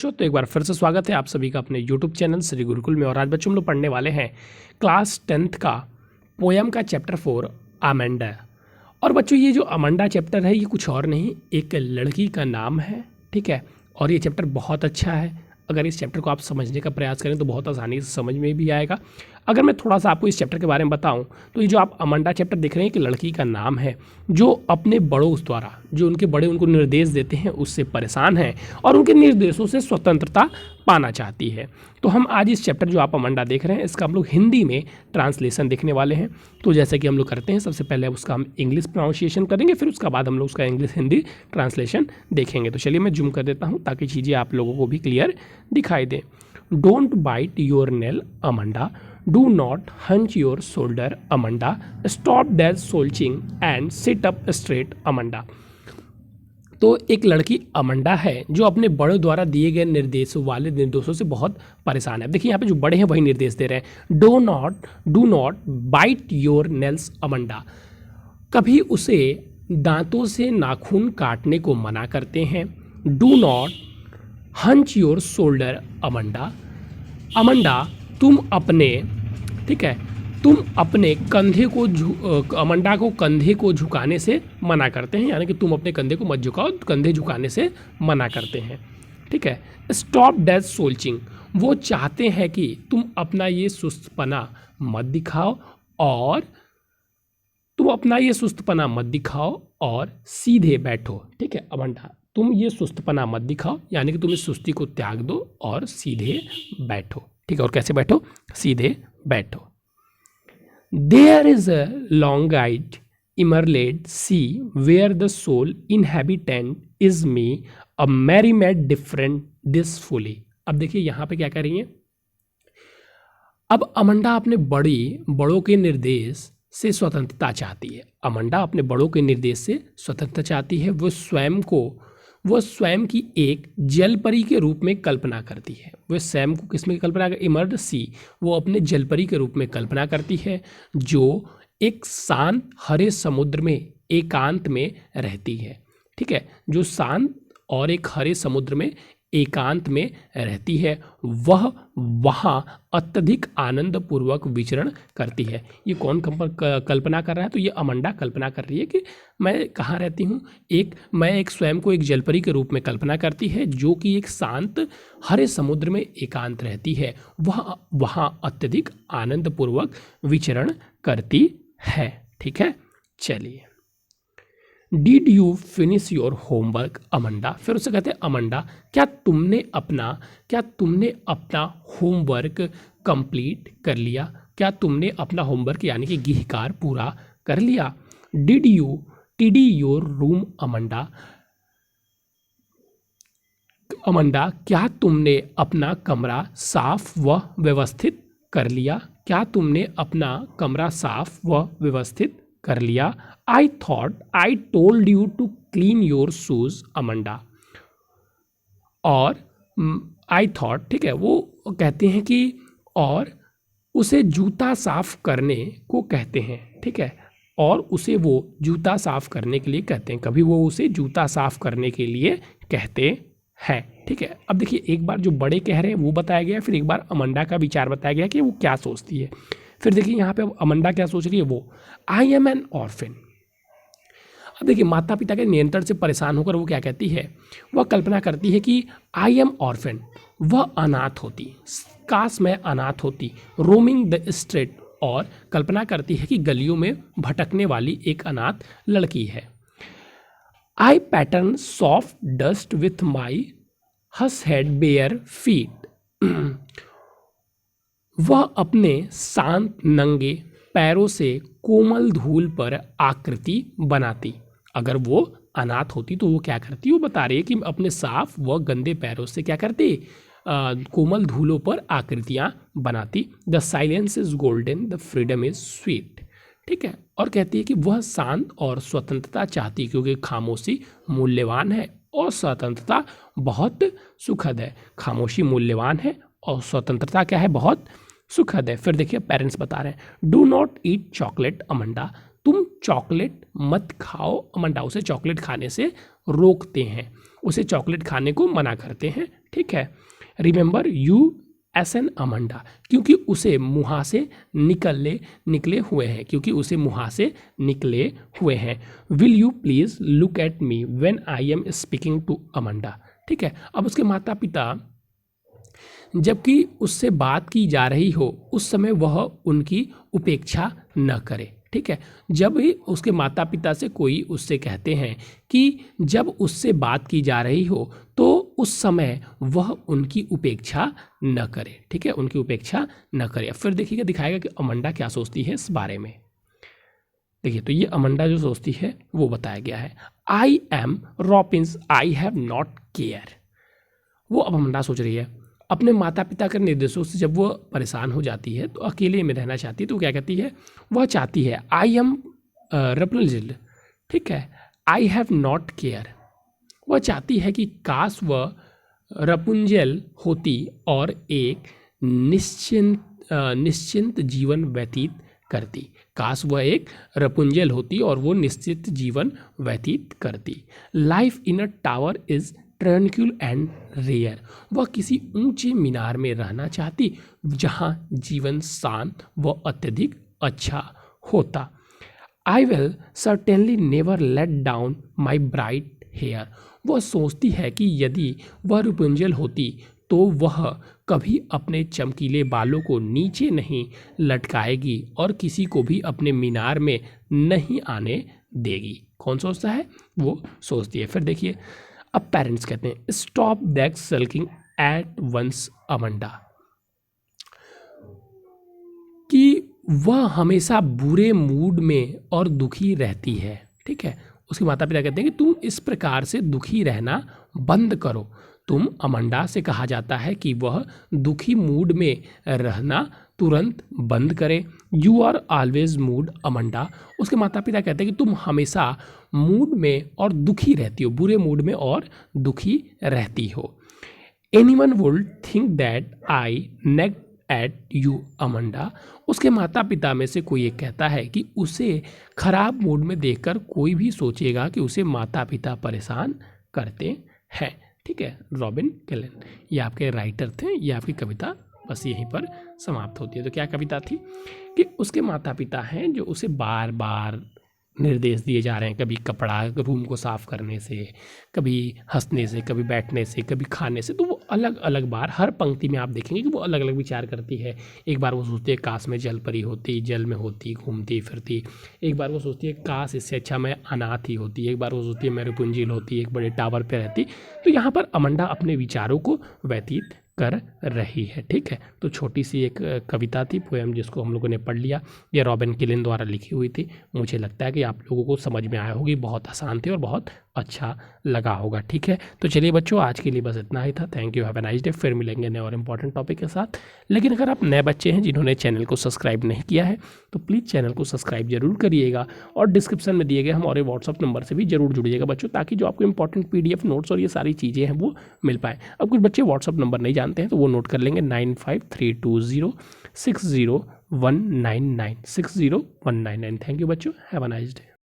तो एक बार फिर से स्वागत है आप सभी का अपने यूट्यूब चैनल श्री गुरुकुल में। और आज बच्चों हम लोग पढ़ने वाले हैं क्लास 10th का पोयम का चैप्टर 4 अमेंडा। और बच्चों ये जो अमेंडा चैप्टर है ये कुछ और नहीं, एक लड़की का नाम है, ठीक है। और ये चैप्टर बहुत अच्छा है। अगर इस चैप्टर को आप समझने का प्रयास करें तो बहुत आसानी से समझ में भी आएगा। अगर मैं थोड़ा सा आपको इस चैप्टर के बारे में बताऊं तो ये जो आप अमेंडा चैप्टर देख रहे हैं कि लड़की का नाम है जो अपने बड़ों द्वारा, जो उनके बड़े उनको निर्देश देते हैं उससे परेशान है और उनके निर्देशों से स्वतंत्रता पाना चाहती है। तो हम आज इस चैप्टर जो आप अमेंडा देख रहे हैं इसका हम लोग हिंदी में ट्रांसलेशन देखने वाले हैं। तो जैसे कि हम लोग करते हैं, सबसे पहले उसका हम इंग्लिश प्रोनाउंसिएशन करेंगे, फिर उसका बाद हम लोग उसका इंग्लिश हिंदी ट्रांसलेशन देखेंगे। तो चलिए मैं जूम कर देता हूँ ताकि चीज़ें आप लोगों को भी क्लियर दिखाई दें। Don't bite your nail Amanda, do not hunch your shoulder Amanda, stop that slouching and sit up straight Amanda. तो एक लड़की अमेंडा है जो अपने बड़ों द्वारा दिए गए निर्देशों से बहुत परेशान है। देखिए यहाँ पे जो बड़े हैं वही निर्देश दे रहे हैं। Do not bite your nails Amanda, कभी उसे दांतों से नाखून काटने को मना करते हैं। Do not hunch your shoulder Amanda, Amanda तुम अपने, ठीक है, तुम अपने कंधे को अमेंडा को कंधे को झुकाने से मना करते हैं, यानी कि तुम अपने कंधे को मत झुकाओ, कंधे झुकाने से मना करते हैं, ठीक है। स्टॉप दैट सोल्चिंग, वो चाहते हैं कि तुम अपना ये सुस्तपना मत दिखाओ और सीधे बैठो, ठीक है। अमेंडा तुम ये सुस्तपना मत दिखाओ, यानी कि तुम इस सुस्ती को त्याग दो और सीधे बैठो, ठीक है। और कैसे बैठो? सीधे बैठो। There is a long-eyed emerald sea where the sole inhabitant is me, a merry maid different this fully। अब देखिए यहाँ पे क्या कर रही हैं। अब अमेंडा अपने बड़ों के निर्देश से स्वतंत्रता चाहती है। अमेंडा अपने बड़ों के निर्देश से स्वतंत्रता चाहती है। वो स्वयं की एक जलपरी के रूप में कल्पना करती है। वह स्वयं को किसमें कल्पना कर? इमर्ड सी, वो अपने जलपरी के रूप में कल्पना करती है जो एक शांत हरे समुद्र में एकांत में रहती है, ठीक है। जो शांत और एक हरे समुद्र में एकांत में रहती है, वह वहाँ अत्यधिक आनंदपूर्वक विचरण करती है। ये कौन कल्पना कर रहा है? तो ये अमेंडा कल्पना कर रही है कि मैं कहाँ रहती हूँ। मैं एक स्वयं को एक जलपरी के रूप में कल्पना करती है जो कि एक शांत हरे समुद्र में एकांत रहती है, वह वहाँ अत्यधिक आनंदपूर्वक विचरण करती है, ठीक है। चलिए, did you finish your homework Amanda. फिर उससे कहते हैं अमेंडा, क्या तुमने अपना होमवर्क कंप्लीट कर लिया? क्या तुमने अपना होमवर्क यानी कि गृह कार्य पूरा कर लिया? डिड यू टिडी योर रूम अमेंडा, क्या तुमने अपना कमरा साफ व व्यवस्थित कर लिया? क्या तुमने अपना कमरा साफ व व्यवस्थित कर लिया? I told you to clean your shoes Amanda. और आई थॉट, ठीक है, वो कहते हैं कि और उसे जूता साफ करने को कहते हैं, ठीक है। और उसे वो जूता साफ करने के लिए कहते हैं, कभी वो उसे जूता साफ करने के लिए कहते हैं, ठीक है। अब देखिए, एक बार जो बड़े कह रहे हैं वो बताया गया, फिर एक बार अमेंडा का विचार बताया गया कि वो क्या सोचती है। फिर देखिए यहाँ पे अमेंडा क्या सोच रही है, वो आई एम एन ऑर्फन। अब देखिए, माता पिता के नियंत्रण से परेशान होकर वो क्या कहती है, वह कल्पना करती है कि आई एम ऑर्फन, वह अनाथ होती, काश मैं अनाथ होती। रोमिंग द स्ट्रीट, और कल्पना करती है कि गलियों में भटकने वाली एक अनाथ लड़की है। I pattern soft dust with my hush head bare feet, वह अपने शांत नंगे पैरों से कोमल धूल पर आकृति बनाती। अगर वो अनाथ होती तो वो क्या करती? वो बता रही है कि अपने साफ व गंदे पैरों से क्या करती? कोमल धूलों पर आकृतियाँ बनाती। The silence is golden, the freedom is sweet, ठीक है। और कहती है कि वह शांत और स्वतंत्रता चाहती क्योंकि खामोशी मूल्यवान है और स्वतंत्रता बहुत सुखद है। खामोशी मूल्यवान है और स्वतंत्रता क्या है? बहुत सुखद है। फिर देखिए, पेरेंट्स बता रहे हैं, do not eat chocolate Amanda, तुम चॉकलेट मत खाओ। अमेंडा उसे चॉकलेट खाने से रोकते हैं, उसे चॉकलेट खाने को मना करते हैं, ठीक है। Remember you as an Amanda, क्योंकि उसे मुँह से निकले हुए हैं, क्योंकि उसे मुँह से निकले हुए हैं। Will you please look at me when I am speaking to Amanda, ठीक है। अब उसके माता पिता जबकि उससे बात की जा रही हो उस समय वह उनकी उपेक्षा न करे, ठीक है। जब भी उसके माता पिता से कोई उससे कहते हैं कि जब उससे बात की जा रही हो तो उस समय वह उनकी उपेक्षा न करे, ठीक है, उनकी उपेक्षा न करे। फिर देखिएगा, दिखाएगा कि अमंडा क्या सोचती है इस बारे में। देखिए, तो ये अमंडा जो सोचती है वो बताया गया है। I am Robins, I have not care. वो अब अमंडा सोच रही है अपने माता पिता के निर्देशों से जब वो परेशान हो जाती है तो अकेले में रहना चाहती है, तो क्या कहती है, वह चाहती है आई एम रपुंजल, ठीक है, आई हैव नॉट केयर। वह चाहती है कि काश वह रपुंजल होती और एक निश्चिंत जीवन व्यतीत करती। काश वह एक रपुंजल होती और वो निश्चित जीवन व्यतीत करती। Life in a tower is tranquil and rare. वह किसी ऊंचे मीनार में रहना चाहती जहां जीवन शांत व अत्यधिक अच्छा होता। I will certainly never let down my bright hair. वह सोचती है कि यदि वह रपुंजल होती तो वह कभी अपने चमकीले बालों को नीचे नहीं लटकाएगी और किसी को भी अपने मीनार में नहीं आने देगी। कौन सोचता है? वो सोचती है। फिर देखिए, अब पेरेंट्स कहते हैं stop that sulking at once Amanda, कि वह हमेशा बुरे मूड में और दुखी रहती है, ठीक है। उसके माता पिता कहते हैं कि तुम इस प्रकार से दुखी रहना बंद करो। तुम अमंडा से कहा जाता है कि वह दुखी मूड में रहना तुरंत बंद करे। You are always mood Amanda. उसके माता पिता कहते हैं कि तुम हमेशा मूड में और दुखी रहती हो, बुरे मूड में और दुखी रहती हो। Anyone would think that I nag at you Amanda. उसके माता पिता में से कोई एक कहता है कि उसे खराब मूड में देखकर कोई भी सोचेगा कि उसे माता पिता परेशान करते हैं, ठीक है। रॉबिन किलन ये आपके राइटर थे, ये आपकी कविता बस यहीं पर समाप्त होती है। तो क्या कविता थी कि उसके माता पिता हैं जो उसे बार बार निर्देश दिए जा रहे हैं, कभी कपड़ा रूम को साफ़ करने से, कभी हंसने से, कभी बैठने से, कभी खाने से। तो वो अलग अलग बार हर पंक्ति में आप देखेंगे कि वो अलग अलग विचार करती है। एक बार वो सोचती है काश में जल परी होती, जल में होती, घूमती फिरती। एक बार वो सोचती है काश इससे अच्छा मैं अनाथ ही होती। एक बार वो सोचती है मैं रपुंजल होती, एक बड़े टावर पर रहती। तो यहाँ पर अमंडा अपने विचारों को व्यतीत कर रही है, ठीक है। तो छोटी सी एक कविता थी, पोएम, जिसको हम लोगों ने पढ़ लिया। ये रॉबिन किलन द्वारा लिखी हुई थी। मुझे लगता है कि आप लोगों को समझ में आया होगी, बहुत आसान थी और बहुत अच्छा लगा होगा, ठीक है। तो चलिए बच्चों, आज के लिए बस इतना ही था। Thank you, have a nice day. फिर मिलेंगे नए और इम्पॉर्टेंट टॉपिक के साथ। लेकिन अगर आप नए बच्चे हैं जिन्होंने चैनल को सब्सक्राइब नहीं किया है तो प्लीज़ चैनल को सब्सक्राइब जरूर करिएगा और डिस्क्रिप्शन में दिए गए हमारे व्हाट्सअप नंबर से भी जरूर जुड़िएगा बच्चों, ताकि जो आपको इंपॉर्टेंट PDF नोट्स और ये सारी चीज़ें हैं वो मिल पाए। अब कुछ बच्चे व्हाट्सअप नंबर नहीं जानते हैं तो वो नोट कर लेंगे 9532060199 60199। थैंक यू बच्चों, हैव अ नाइस डे।